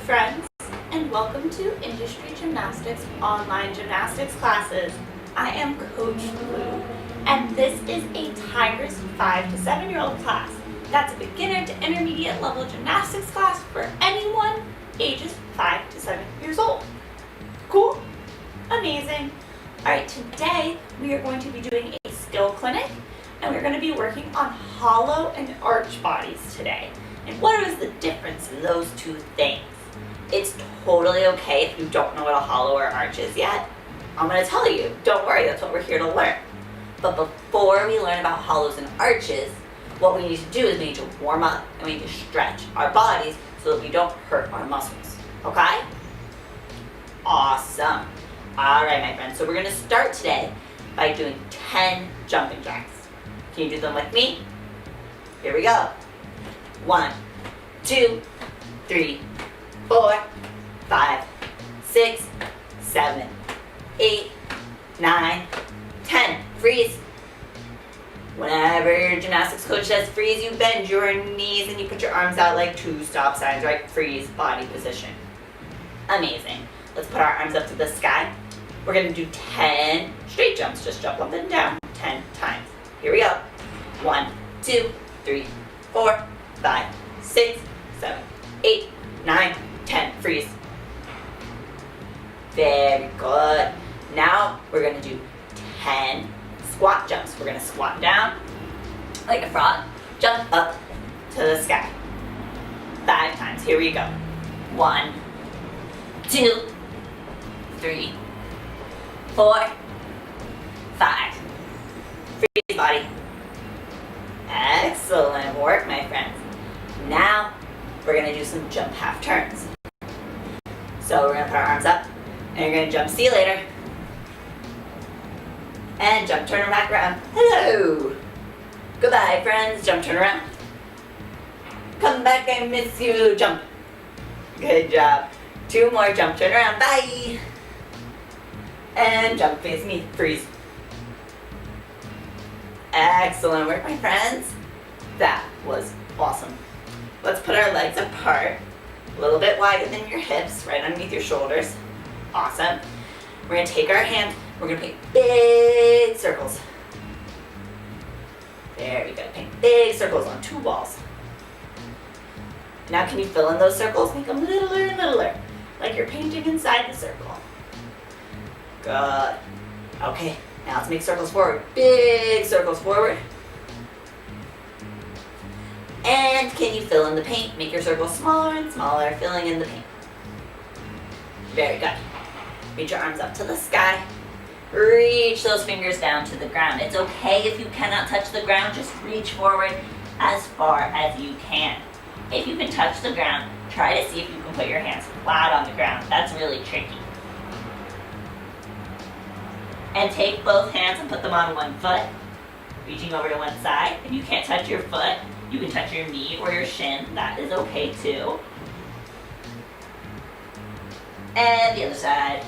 friends, and welcome to Industry Gymnastics online gymnastics classes. I am Coach Blue, and this is a Tigers 5 to 7-year-old class. That's a beginner to intermediate level gymnastics class for anyone ages 5 to 7 years old. Cool? Amazing. Alright, today we are going to be doing a skill clinic, and we're going to be working on hollow and arch bodies today. And what is the difference in those two things? It's totally okay if you don't know what a hollow or arch is yet. I'm going to tell you. Don't worry, that's what we're here to learn. But before we learn about hollows and arches, what we need to do is we need to warm up and we need to stretch our bodies so that we don't hurt our muscles. Okay? Awesome. Alright, my friends, so we're going to start today by doing 10 jumping jacks. Can you do them with me? Here we go. 1, 2, 3, 4, 5, 6, 7, 8, 9, 10. Freeze. Whenever your gymnastics coach says freeze, you bend your knees and you put your arms out like 2 stop signs, right? Freeze, body position. Amazing. Let's put our arms up to the sky. We're going to do 10 straight jumps. Just jump up and down 10 times. Here we go. 1, 2, 3, 4, 5, 6, 7, 8, 9, 10. Freeze. Very good. Now we're going to do 10 squat jumps. We're going to squat down like a frog, jump up to the sky. 5 times. Here we go. 1, 2, 3, 4, 5. Freeze, body. Excellent work, my friends. Now, we're going to do some jump half turns. So we're going to put our arms up, and you're going to jump, see you later. And jump, turn back around. Hello. Goodbye, friends. Jump, turn around. Come back, I miss you. Jump. Good job. 2 more, jump, turn around. Bye. And jump, face me, freeze. Excellent work, my friends. That was awesome. Let's put our legs apart, a little bit wider than your hips, right underneath your shoulders. Awesome. We're going to take our hand, we're going to paint big circles. Very good. Paint big circles on 2 walls. Now can you fill in those circles? Make them littler and littler, like you're painting inside the circle. Good. Okay, now let's make circles forward. Big circles forward. And can you fill in the paint? Make your circles smaller and smaller, filling in the paint. Very good. Reach your arms up to the sky. Reach those fingers down to the ground. It's okay if you cannot touch the ground, just reach forward as far as you can. If you can touch the ground, try to see if you can put your hands flat on the ground. That's really tricky. And take both hands and put them on one foot, reaching over to one side. If you can't touch your foot, you can touch your knee or your shin. That is okay too. And the other side.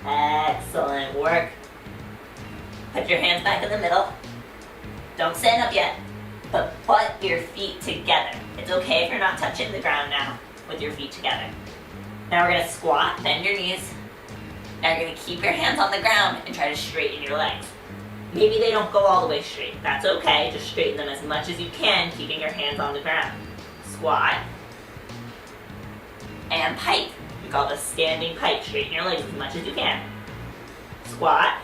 Excellent work. Put your hands back in the middle. Don't stand up yet, but put your feet together. It's okay if you're not touching the ground now with your feet together. Now we're going to squat, bend your knees. Now you're going to keep your hands on the ground and try to straighten your legs. Maybe they don't go all the way straight. That's okay. Just straighten them as much as you can, keeping your hands on the ground. Squat. And pike. We call this standing pike. Straighten your legs as much as you can. Squat.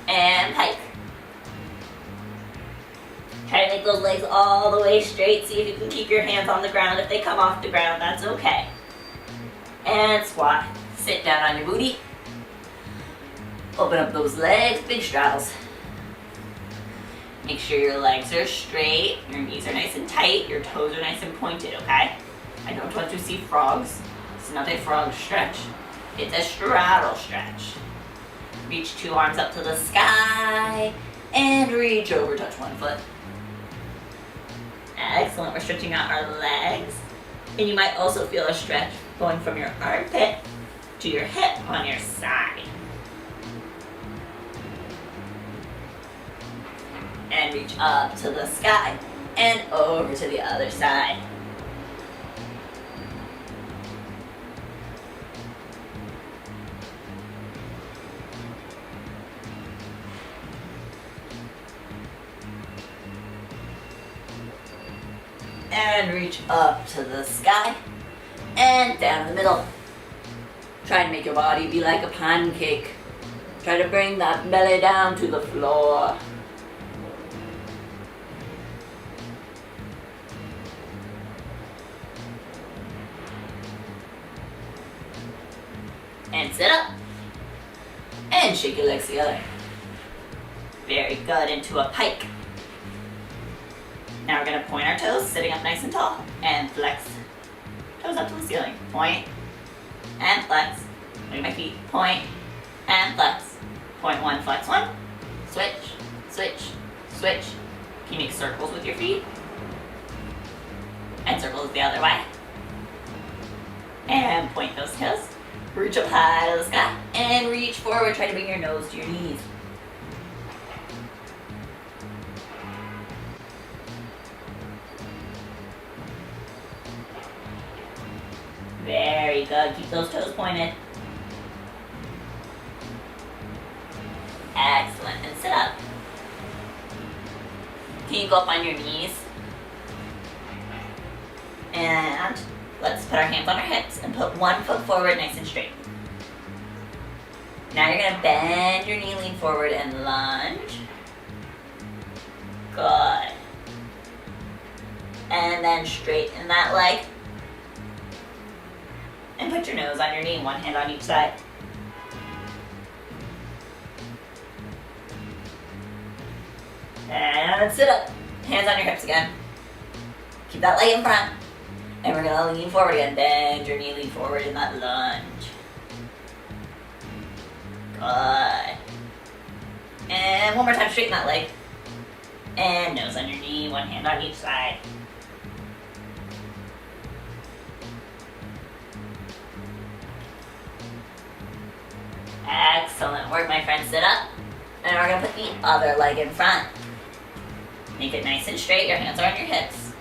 And pike. Try to make those legs all the way straight. See if you can keep your hands on the ground. If they come off the ground, that's okay. And squat. Sit down on your booty. Open up those legs, big straddles. Make sure your legs are straight, your knees are nice and tight, your toes are nice and pointed, okay? I don't want to see frogs. It's not a frog stretch. It's a straddle stretch. Reach 2 arms up to the sky and reach over, touch 1 foot. Excellent, we're stretching out our legs. And you might also feel a stretch going from your armpit to your hip on your side. And reach up to the sky. And over to the other side. And reach up to the sky and down the middle. Try to make your body be like a pancake. Try to bring that belly down to the floor. And sit up. And shake your legs together. Very good, into a pike. Now we're going to point our toes, sitting up nice and tall, and flex. Toes up to the ceiling. Point, and flex. Look at my feet. Point, and flex. Point one, flex one. Switch, switch, switch. Can you make circles with your feet? And circles the other way. And point those toes. Reach up high to the sky, and reach forward. Try to bring your nose to your knees. Very good. Keep those toes pointed. Excellent. And sit up. Can you go up on your knees? And let's put our hands on our hips and put one foot forward nice and straight. Now you're going to bend your knee, lean forward, and lunge. Good. And then straighten that leg. And put your nose on your knee, one hand on each side. And sit up. Hands on your hips again. Keep that leg in front. And we're going to lean forward again. Bend your knee, lean forward in that lunge. Good. And one more time, straighten that leg. And nose on your knee, one hand on each side. Excellent work, my friends. Sit up. And we're going to put the other leg in front. Make it nice and straight. Your hands are on your hips.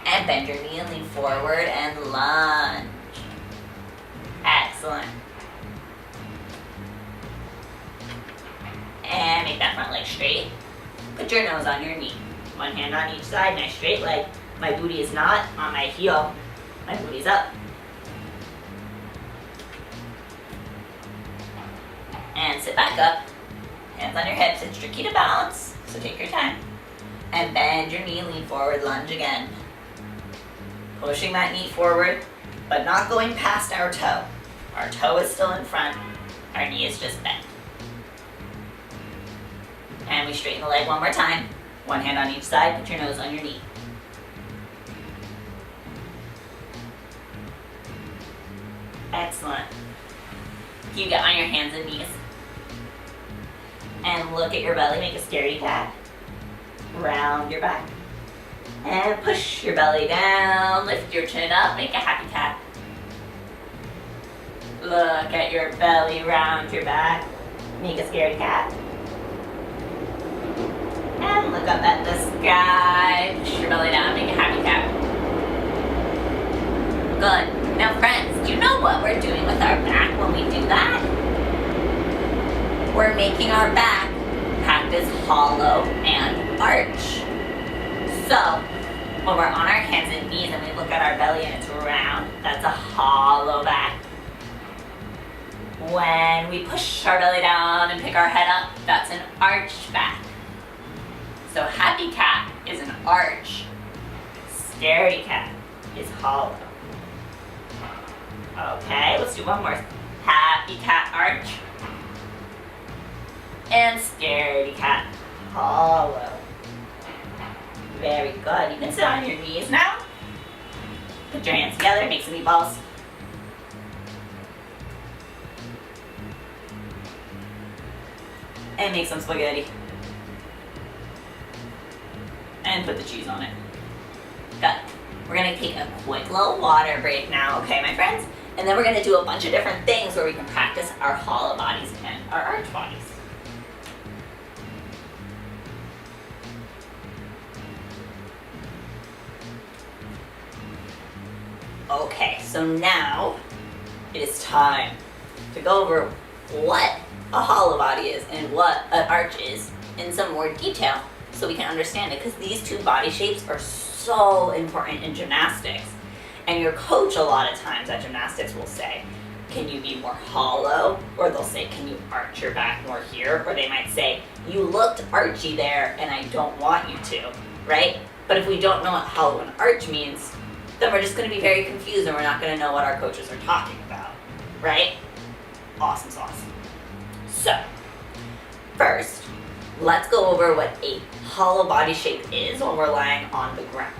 And bend your knee and lean forward and lunge. Excellent. And make that front leg straight. Put your nose on your knee. One hand on each side, nice straight leg. My booty is not on my heel. My booty's up. And sit back up. Hands on your hips. It's tricky to balance, so take your time. And bend your knee, lean forward, lunge again. Pushing that knee forward, but not going past our toe. Our toe is still in front. Our knee is just bent. And we straighten the leg one more time. One hand on each side, put your nose on your knee. Excellent. You get on your hands and knees. And look at your belly, make a scaredy cat. Round your back. And push your belly down, lift your chin up, make a happy cat. Look at your belly, round your back, make a scaredy cat. And look up at the sky, push your belly down, make a happy cat. Good. Now friends, do you know what we're doing with our back when we do that? We're making our back practice hollow and arch. So, when we're on our hands and knees and we look at our belly and it's round, that's a hollow back. When we push our belly down and pick our head up, that's an arched back. So happy cat is an arch. Scaredy cat is hollow. Okay, let's do one more. Happy cat arch. And scaredy cat hollow. Very good. You can sit on your knees now. Put your hands together, make some meatballs. And make some spaghetti. And put the cheese on it. Good. We're gonna take a quick little water break now, okay, my friends? And then we're gonna do a bunch of different things where we can practice our hollow bodies and our arch bodies. Okay, so now it is time to go over what a hollow body is and what an arch is in some more detail so we can understand it, because these two body shapes are so important in gymnastics. And your coach a lot of times at gymnastics will say, can you be more hollow? Or they'll say, can you arch your back more here? Or they might say, you looked archy there and I don't want you to, right? But if we don't know what hollow and arch means, then we're just going to be very confused and we're not going to know what our coaches are talking about, right? Awesome sauce. So, first, let's go over what a hollow body shape is when we're lying on the ground.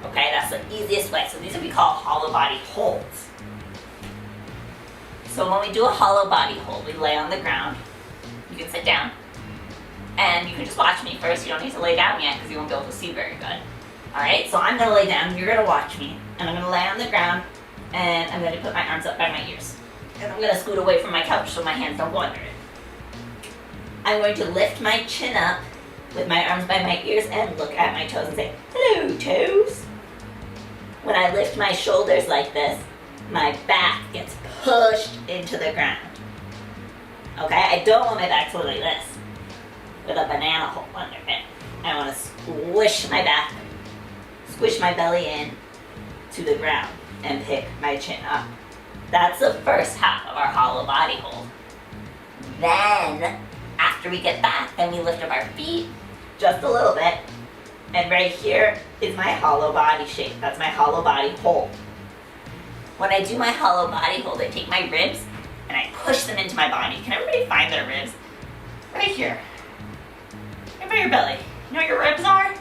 Okay, that's the easiest way. So these would be called hollow body holds. So when we do a hollow body hold, we lay on the ground. You can sit down. And you can just watch me first. You don't need to lay down yet because you won't be able to see very good. Alright, so I'm going to lay down. You're going to watch me. And I'm going to lay on the ground. And I'm going to put my arms up by my ears. And I'm going to scoot away from my couch so my hands don't go under it. I'm going to lift my chin up with my arms by my ears and look at my toes and say, hello, toes. When I lift my shoulders like this, my back gets pushed into the ground. Okay, I don't want my back to look like this with a banana hole under it. I want to squish my back, squish my belly in to the ground and pick my chin up. That's the first half of our hollow body hold. Then, after we get that, then we lift up our feet just a little bit. And right here is my hollow body shape. That's my hollow body hold. When I do my hollow body hold, I take my ribs and I push them into my body. Can everybody find their ribs? Right here. Right by your belly. You know where your ribs are?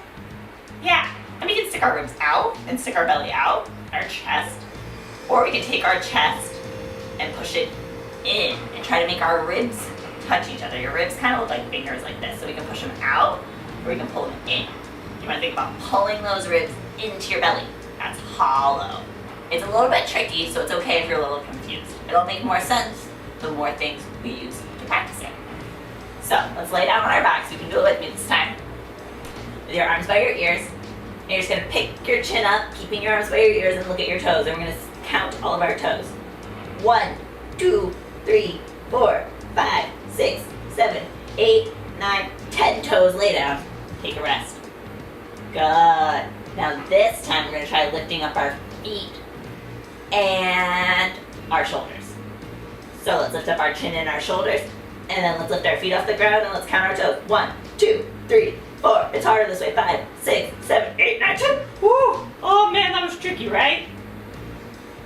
Yeah. And we can stick our ribs out and stick our belly out, our chest. Or we can take our chest and push it in and try to make our ribs touch each other. Your ribs kind of look like fingers like this, so we can push them out or we can pull them in. You want to think about pulling those ribs into your belly. That's hollow. It's a little bit tricky, so it's okay if you're a little confused. It'll make more sense the more things we use to practice it. So let's lay down on our backs. You can do it with me this time. With your arms by your ears. And you're just going to pick your chin up, keeping your arms by your ears, and look at your toes. And we're going to count all of our toes. 1, 2, 3, 4, 5, 6, 7, 8, 9, 10 toes. Lay down. Take a rest. Good. Now this time we're going to try lifting up our feet and our shoulders. So let's lift up our chin and our shoulders, and then let's lift our feet off the ground and let's count our toes. 1, 2, 3, 4. It's harder this way. 5, 6, 7, 8, 9, 10. Woo! Oh man, that was tricky, right?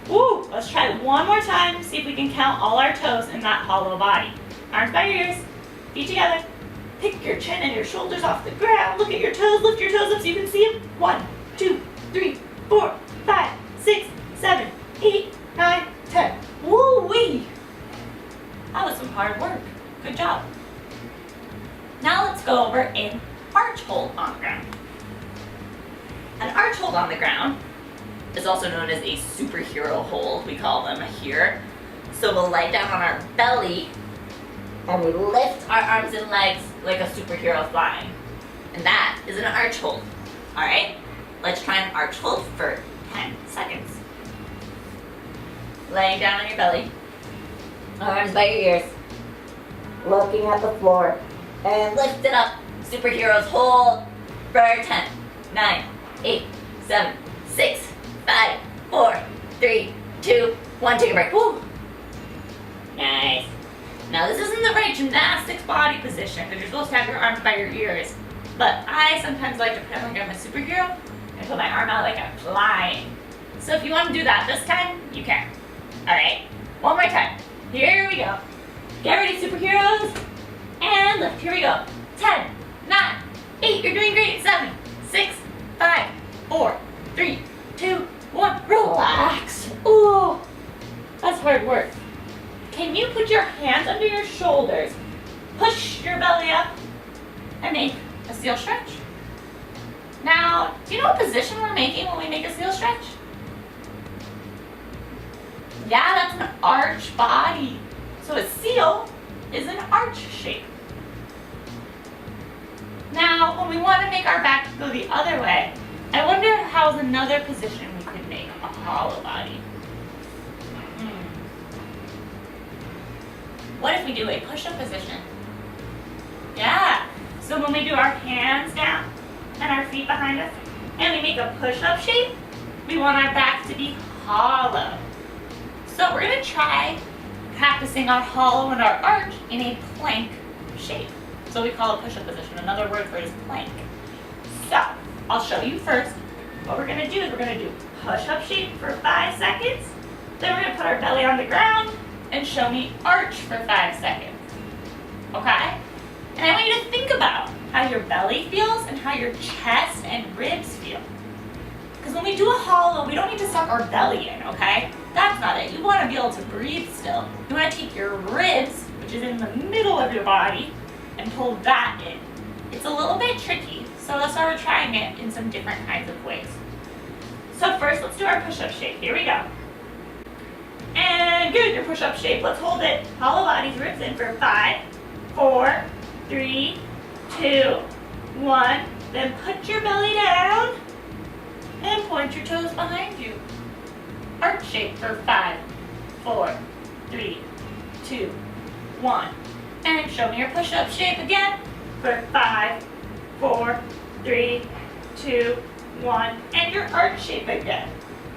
Woo! Let's try one more time. See if we can count all our toes in that hollow body. Arms by your ears, feet together. Pick your chin and your shoulders off the ground. Look at your toes. Lift your toes up so you can see them. 1, 2, 3, 4, 5, 6, 7, 8, 9, 10. Woo-wee! That was some hard work. Good job. Now let's go over an arch hold on the ground. An arch hold on the ground is also known as a superhero hold. We call them here. So we'll lie down on our belly and we lift our arms and legs like a superhero flying. And that is an arch hold. Alright? Let's try an arch hold for 10 seconds. Laying down on your belly. Arms by your ears. Looking at the floor. And lift it up. Superheroes hold for 10, 9, 8, 7, 6, 5, 4, 3, 2, 1. Take a break. Woo! Nice. Now this isn't the right gymnastics body position because you're supposed to have your arms by your ears. But I sometimes like to pretend like I'm a superhero and put my arm out like I'm flying. So if you want to do that this time, you can. Alright, one more time. Here we go. Get ready, superheroes. And lift. Here we go. 10, 9, 8. You're doing great. 7, 6, 5, 4, 3, 2, 1. Relax. Ooh, that's hard work. Can you put your hands under your shoulders, push your belly up, and make a seal stretch? Now, do you know what position we're making when we make a seal stretch? Yeah, that's an arch body. So a seal is an arch shape. Now, when we want to make our back go the other way, I wonder how's another position we could make. a hollow body. What if we do a push-up position? Yeah. So when we do our hands down and our feet behind us, and we make a push-up shape, we want our back to be hollow. So we're gonna try practicing our hollow and our arch in a plank shape. So we call it push-up position. Another word for it is plank. So I'll show you first. What we're gonna do is we're gonna do push-up shape for 5 seconds. Then we're gonna put our belly on the ground and show me arch for 5 seconds. Okay? And I want you to think about how your belly feels and how your chest and ribs feel. Because when we do a hollow, we don't need to suck our belly in, okay? That's not it. You want to be able to breathe still. You want to take your ribs, which is in the middle of your body, and pull that in. It's a little bit tricky, so that's why we're trying it in some different kinds of ways. So first, let's do our push-up shape. Here we go. And good, your push-up shape. Let's hold it. Hollow bodies, ribs in for 5, 4, 3, 2, 1. Then put your belly down and point your toes behind you. Arch shape for 5, 4, 3, 2, 1. And show me your push-up shape again for 5, 4, 3, 2, 1. And your arch shape again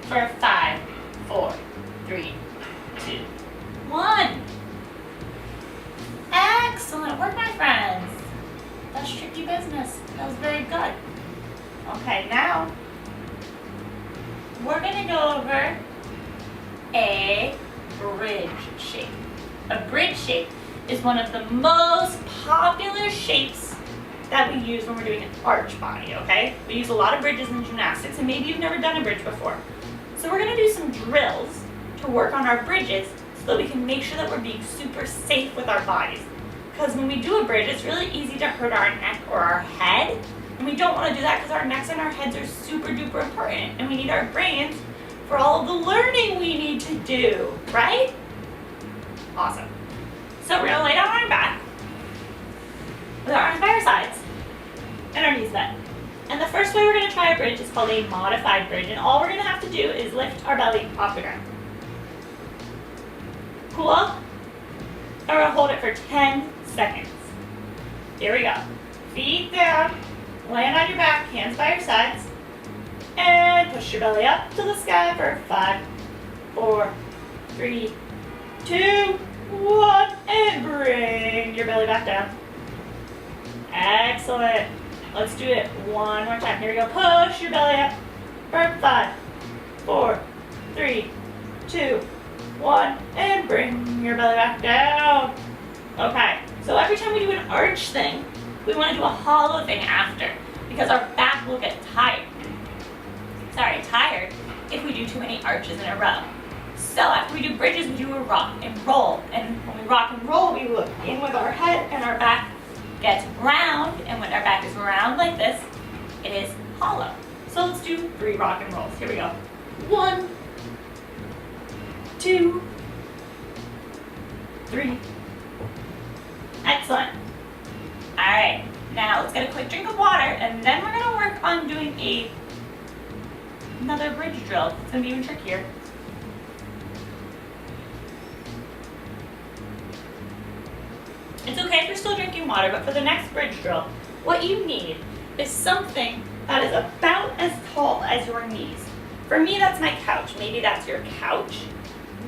for 5, 4, 3, 2, 1. Excellent work, my friends. That's tricky business. That was very good. Okay, now we're going to go over a bridge shape. A bridge shape is one of the most popular shapes that we use when we're doing an arch body, okay? We use a lot of bridges in gymnastics, and maybe you've never done a bridge before. So we're going to do some drills to work on our bridges so that we can make sure that we're being super safe with our bodies. Because when we do a bridge, it's really easy to hurt our neck or our head. And we don't want to do that because our necks and our heads are super duper important. And we need our brains for all of the learning we need to do, right? Awesome. So we're going to lay down on our back with our arms by our sides and our knees bent. And the first way we're going to try a bridge is called a modified bridge. And all we're going to have to do is lift our belly off the ground. Cool? And we're going to hold it for 10 seconds. Here we go. Feet down, land on your back, hands by your sides, and push your belly up to the sky for 5, 4, 3, 2, 1, and bring your belly back down. Excellent. Let's do it one more time. Here we go. Push your belly up for 5, 4, 3, 2, 1, and bring your belly back down. Okay, so every time we do an arch thing, we want to do a hollow thing after because our back will get tired if we do too many arches in a row. So after we do bridges, we do a rock and roll. And when we rock and roll, we look in with our head and our back gets round. And when our back is round like this, it is hollow. So let's do 3 rock and rolls. Here we go. 1, 2, 3. Excellent. All right, now let's get a quick drink of water, and then we're gonna work on doing another bridge drill. It's gonna be even trickier. It's okay if you're still drinking water, but for the next bridge drill, what you need is something that is about as tall as your knees. For me, that's my couch. Maybe that's your couch.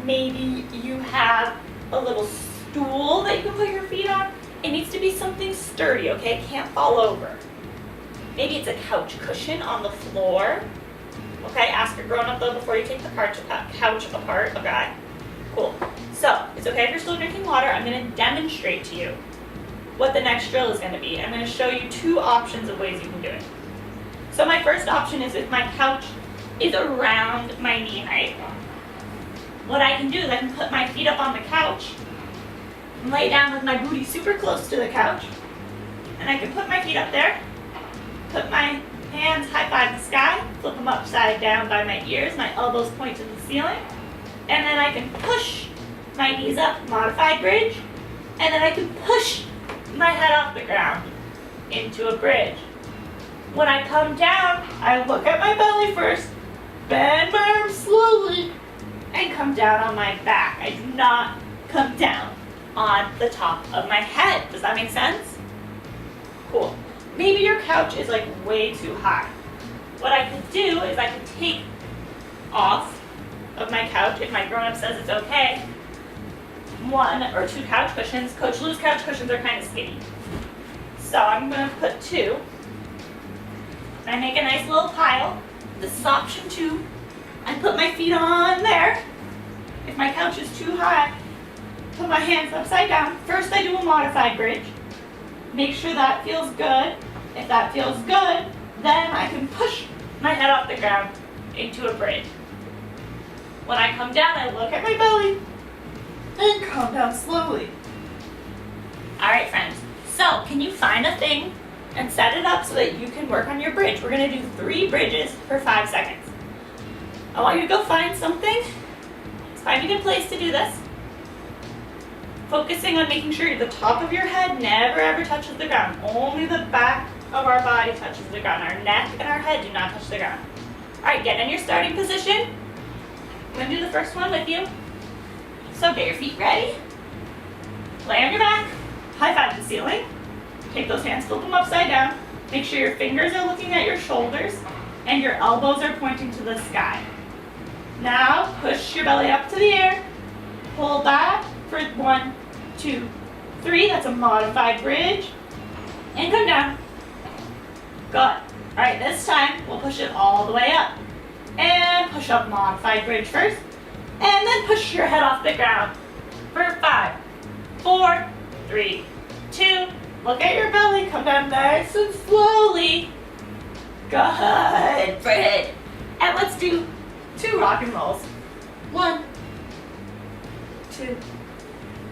Maybe you have a little stool that you can put your feet on. It needs to be something sturdy, okay? It can't fall over. Maybe it's a couch cushion on the floor. Okay, ask your grown-up though before you take the couch apart, okay? Cool. So, it's okay if you're still drinking water. I'm gonna demonstrate to you what the next drill is gonna be. I'm gonna show you 2 options of ways you can do it. So my first option is if my couch is around my knee height. What I can do is I can put my feet up on the couch, lay down with my booty super close to the couch, and I can put my feet up there, put my hands high five the sky, flip them upside down by my ears, my elbows point to the ceiling, and then I can push my knees up, modified bridge, and then I can push my head off the ground into a bridge. When I come down, I look at my belly first, bend my arms slowly, and come down on my back. I do not come down on the top of my head. Does that make sense? Cool. Maybe your couch is like way too high. What I could do is I could take off of my couch, if my grown-up says it's okay, 1 or 2 couch cushions. Coach Lou's couch cushions are kind of skinny. So I'm going to put 2. I make a nice little pile. This is option 2. I put my feet on there. If my couch is too high, put my hands upside down. First I do a modified bridge. Make sure that feels good. If that feels good, then I can push my head off the ground into a bridge. When I come down, I look at my belly and come down slowly. All right, friends. So can you find a thing and set it up so that you can work on your bridge? We're gonna do 3 bridges for 5 seconds. I want you to go find something. Find a good place to do this. Focusing on making sure the top of your head never ever touches the ground. Only the back of our body touches the ground. Our neck and our head do not touch the ground. All right, get in your starting position. I'm gonna do the first one with you. So get your feet ready. Lay on your back. High five the ceiling. Take those hands, flip them upside down. Make sure your fingers are looking at your shoulders and your elbows are pointing to the sky. Now push your belly up to the air. Pull back for 1, 2, 3. That's a modified bridge. And come down. Good. All right, this time we'll push it all the way up. And push up modified bridge first. And then push your head off the ground for 5, 4, 3, 2. Look at your belly. Come down nice and slowly. Good. Bridge. And let's do 2 rock and rolls. 1, 2.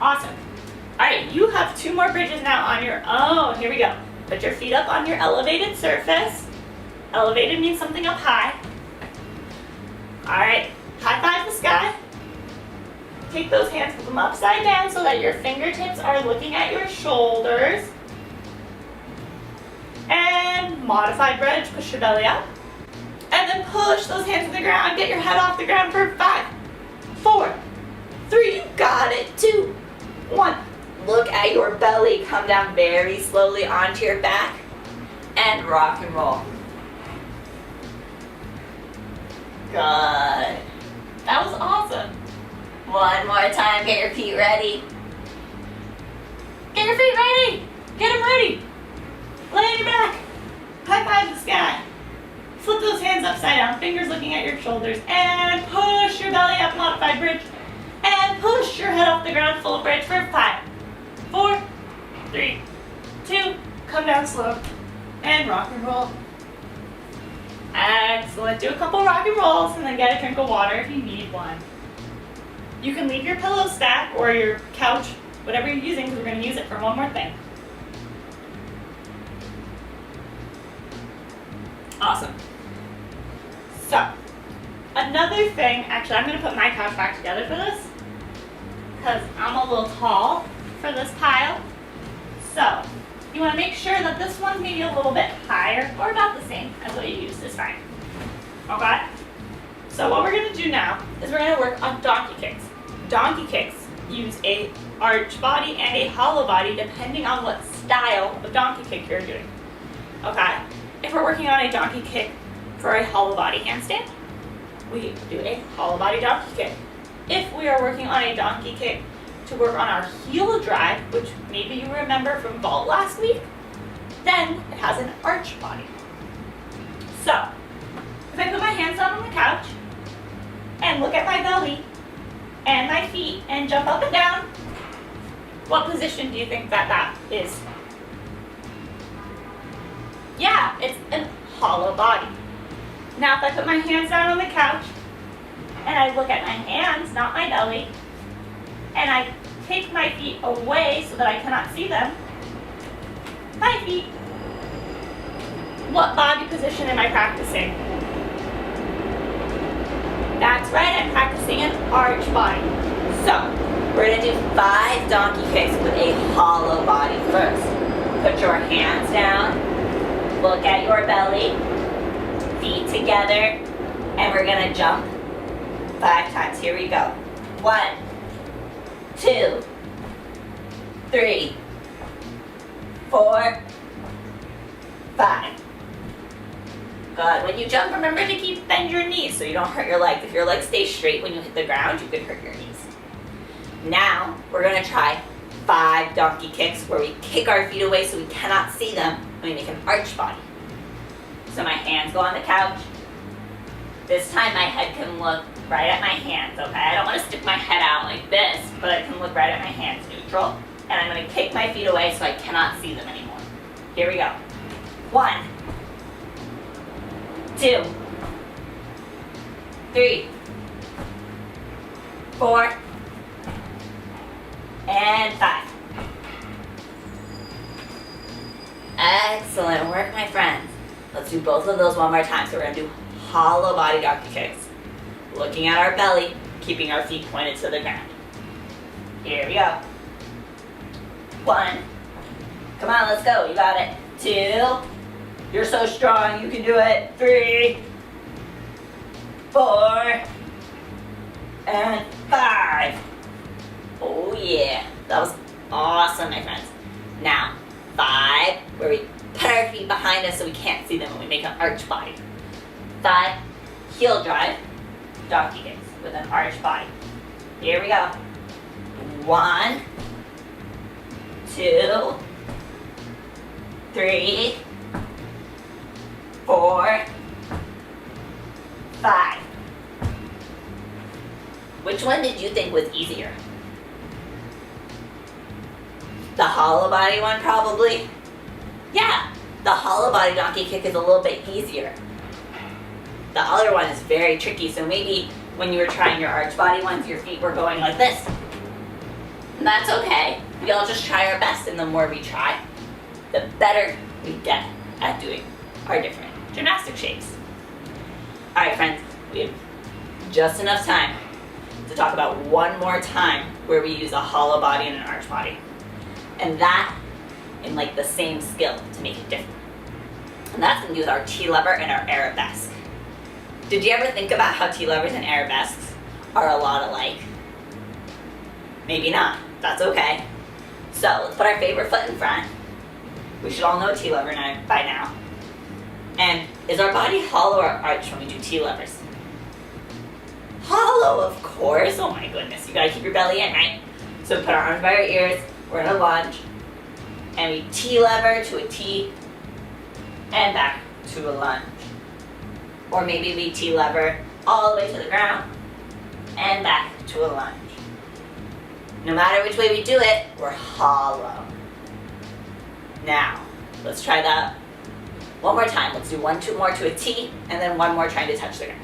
Awesome. All right, you have 2 more bridges now on your own. Here we go. Put your feet up on your elevated surface. Elevated means something up high. All right, high five the sky. Take those hands, put them upside down so that your fingertips are looking at your shoulders. And modified bridge, push your belly up. And then push those hands to the ground. Get your head off the ground for 5, 4, 3. You got it. 2, 1. Look at your belly. Come down very slowly onto your back. And rock and roll. Good. That was awesome. One more time. Get your feet ready. Get your feet ready. Get them ready. Lay on your back. High five the sky. Flip those hands upside down. Fingers looking at your shoulders. And push your belly up. Modified bridge. And push your head off the ground. Full bridge for 5, 4, 3, 2. Come down slow. And rock and roll. Excellent. Do a couple rock and rolls and then get a drink of water if you need one. You can leave your pillow stack or your couch, whatever you're using, because we're going to use it for one more thing. Awesome. So, another thing, actually I'm going to put my couch back together for this, because I'm a little tall for this pile. So, you want to make sure that this one's maybe a little bit higher, or about the same as what you used is fine. Okay? So what we're going to do now is we're going to work on donkey kicks. Donkey kicks use a arch body and a hollow body depending on what style of donkey kick you're doing. Okay? If we're working on a donkey kick for a hollow body handstand, we do a hollow body donkey kick. If we are working on a donkey kick to work on our heel drive, which maybe you remember from vault last week, then it has an arch body. So, if I put my hands down on the couch and look at my belly and my feet and jump up and down, what position do you think that is? Yeah, it's a hollow body. Now if I put my hands down on the couch and I look at my hands, not my belly, and I take my feet away so that I cannot see them, my feet, what body position am I practicing? That's right, I'm practicing an arch body. So, we're going to do 5 donkey kicks with a hollow body first. Put your hands down, look at your belly, feet together, And we're gonna jump 5 times. Here we go. 1, 2, 3, 4, 5. Good. When you jump, remember to bend your knees so you don't hurt your legs. If your legs stay straight when you hit the ground, you could hurt your knees. Now, we're gonna try 5 donkey kicks where we kick our feet away so we cannot see them and we make an arch body. So my hands go on the couch. This time my head can look right at my hands, okay? I don't want to stick my head out like this, but I can look right at my hands, neutral. And I'm gonna kick my feet away so I cannot see them anymore. Here we go. 1, 2, 3, 4, and 5. Excellent work, my friends. Let's do both of those one more time. So we're gonna do hollow body donkey kicks. Looking at our belly, keeping our feet pointed to the ground. Here we go. 1. Come on, let's go. You got it. 2. You're so strong, you can do it. 3, 4, and 5. Oh yeah, that was awesome, my friends. Now, 5, where we put our feet behind us so we can't see them when we make an arch body. 5, heel drive, donkey kicks with an arch body. Here we go. 1, 2, 3, 4, 5. Which one did you think was easier? The hollow body one, probably? Yeah, the hollow body donkey kick is a little bit easier. The other one is very tricky, so maybe when you were trying your arch body ones, your feet were going like this. And that's okay. We all just try our best, and the more we try, the better we get at doing our different gymnastic shapes. All right, friends, we have just enough time to talk about one more time where we use a hollow body and an arch body. And that in like the same skill to make it different. And that's gonna do with our T-lever and our arabesque. Did you ever think about how T-levers and arabesques are a lot alike? Maybe not, that's okay. So let's put our favorite foot in front. We should all know T-lever by now. And is our body hollow or arch when we do T-levers? Hollow, of course. Oh my goodness, you gotta keep your belly in, right? So put our arms by our ears, we're gonna lunge, and we T-lever to a T, and back to a lunge. Or maybe we T-lever all the way to the ground, and back to a lunge. No matter which way we do it, we're hollow. Now, let's try that one more time. Let's do 1, 2 more to a T, and then 1 more trying to touch the ground.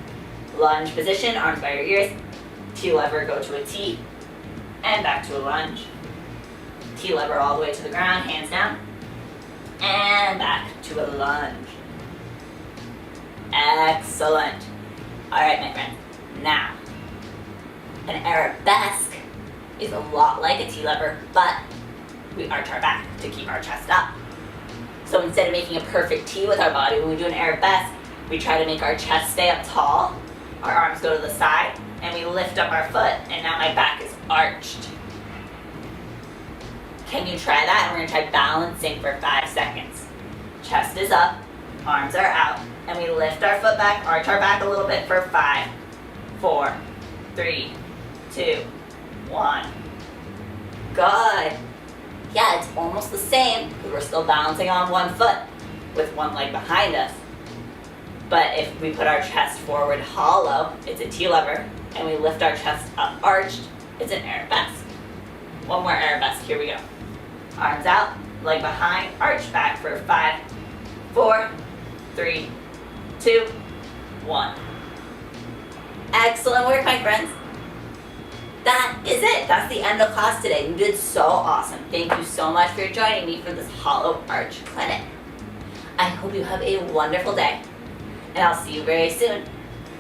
Lunge position, arms by your ears, T-lever, go to a T, and back to a lunge. T-lever all the way to the ground, hands down, and back to a lunge. Excellent. All right, my friends. Now, an arabesque is a lot like a T-lever, but we arch our back to keep our chest up. So instead of making a perfect T with our body, when we do an arabesque, we try to make our chest stay up tall, our arms go to the side, and we lift up our foot, and now my back is arched. Can you try that? And we're gonna try balancing for 5 seconds. Chest is up, arms are out, and we lift our foot back, arch our back a little bit for 5, 4, 3, 2, 1. Good. Yeah, it's almost the same, because we're still balancing on one foot with one leg behind us. But if we put our chest forward hollow, it's a T-lever, and we lift our chest up arched, it's an arabesque. One more arabesque, here we go. Arms out, leg behind, arch back for 5, 4, 3, 2, 1. Excellent work, my friends. That is it. That's the end of class today. You did so awesome. Thank you so much for joining me for this hollow arch clinic. I hope you have a wonderful day, and I'll see you very soon.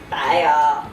Bye, y'all.